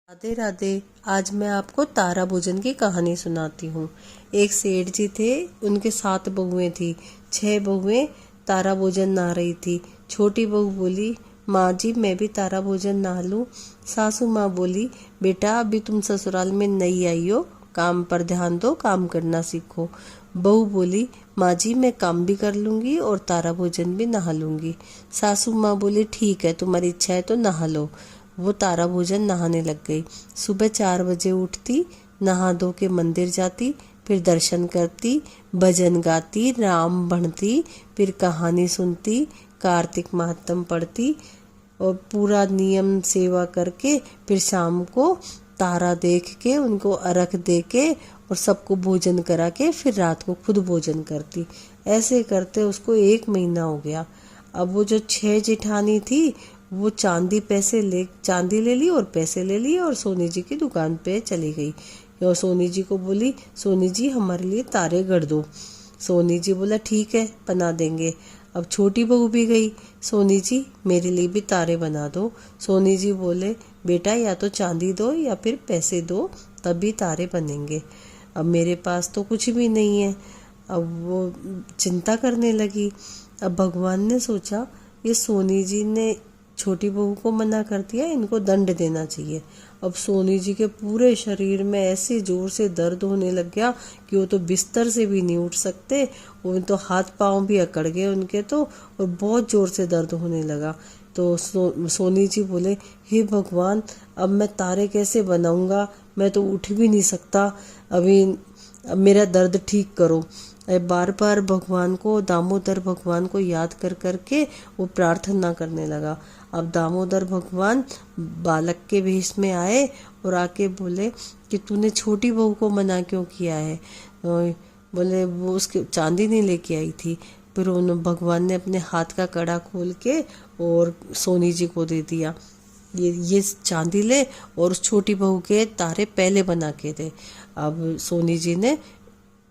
राधे राधे। आज मैं आपको तारा भोजन की कहानी सुनाती हूँ। एक सेठ जी थे, उनके 7 बहुएं थी। 6 बहुएं तारा भोजन नहा रही थी। छोटी बहू बोली, माँ जी मैं भी तारा भोजन नहा लूं। सासू माँ बोली, बेटा अभी तुम ससुराल में नई आई हो, काम पर ध्यान दो, काम करना सीखो। बहू बोली, माँ जी मैं काम भी कर लूंगी और तारा भोजन भी नहा लूंगी। सासू माँ बोली, ठीक है तुम्हारी इच्छा है तो नहा लो। वो तारा भोजन नहाने लग गई। सुबह 4 बजे उठती, नहा धो के मंदिर जाती, फिर दर्शन करती, भजन गाती, राम बढ़ती, फिर कहानी सुनती, कार्तिक महात्म पढ़ती और पूरा नियम सेवा करके फिर शाम को तारा देख के उनको अर्घ दे के और सबको भोजन करा के फिर रात को खुद भोजन करती। ऐसे करते उसको 1 महीना हो गया। अब वो जो 6 जेठानी थी वो चांदी ले ली और पैसे ले लिए और सोनी जी की दुकान पे चली गई और सोनी जी को बोली, सोनी जी हमारे लिए तारे गढ़ दो। सोनी जी बोला, ठीक है बना देंगे। अब छोटी बहू भी गई, सोनी जी मेरे लिए भी तारे बना दो। सोनी जी बोले, बेटा या तो चांदी दो या फिर पैसे दो, तभी तारे बनेंगे। अब मेरे पास तो कुछ भी नहीं है। अब वो चिंता करने लगी। अब भगवान ने सोचा, ये सोनी जी ने छोटी बहू को मना कर दिया, इनको दंड देना चाहिए। अब सोनी जी के पूरे शरीर में ऐसे जोर से दर्द होने लग गया कि वो तो बिस्तर से भी नहीं उठ सकते, वो तो हाथ पांव भी अकड़ गए उनके तो, और बहुत जोर से दर्द होने लगा। तो सोनी जी बोले, हे भगवान अब मैं तारे कैसे बनाऊंगा, मैं तो उठ भी नहीं सकता, अब मेरा दर्द ठीक करो। बार बार भगवान को, दामोदर भगवान को याद कर करके वो प्रार्थना करने लगा। अब दामोदर भगवान बालक के वेश में आए और आके बोले कि तूने छोटी बहू को मना क्यों किया है। बोले वो उसके चांदी नहीं लेके आई थी। फिर उन्होंने भगवान ने अपने हाथ का कड़ा खोल के और सोनी जी को दे दिया, ये चांदी ले और उस छोटी बहू के तारे पहले बना के दे। अब सोनी जी ने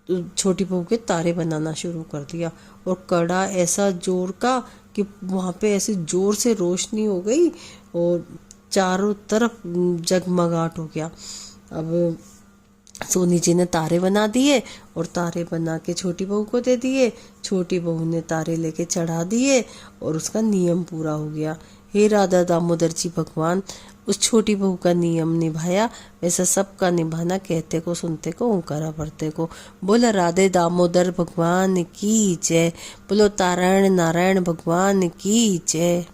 छोटी बहू के तारे बनाना शुरू कर दिया और कड़ा ऐसा जोर का कि वहां पे ऐसे जोर से रोशनी हो गई और चारों तरफ जगमगाहट हो गया। अब सोनी जी ने तारे बना दिए और तारे बना के छोटी बहू को दे दिए। छोटी बहू ने तारे लेके चढ़ा दिए और उसका नियम पूरा हो गया। हे राधा दामोदर जी भगवान, उस छोटी बहू का नियम निभाया, वैसा सबका निभाना, कहते को सुनते को ओंकारा भरते को। बोला राधे दामोदर भगवान की जय, बोलो तारायण नारायण भगवान की जय।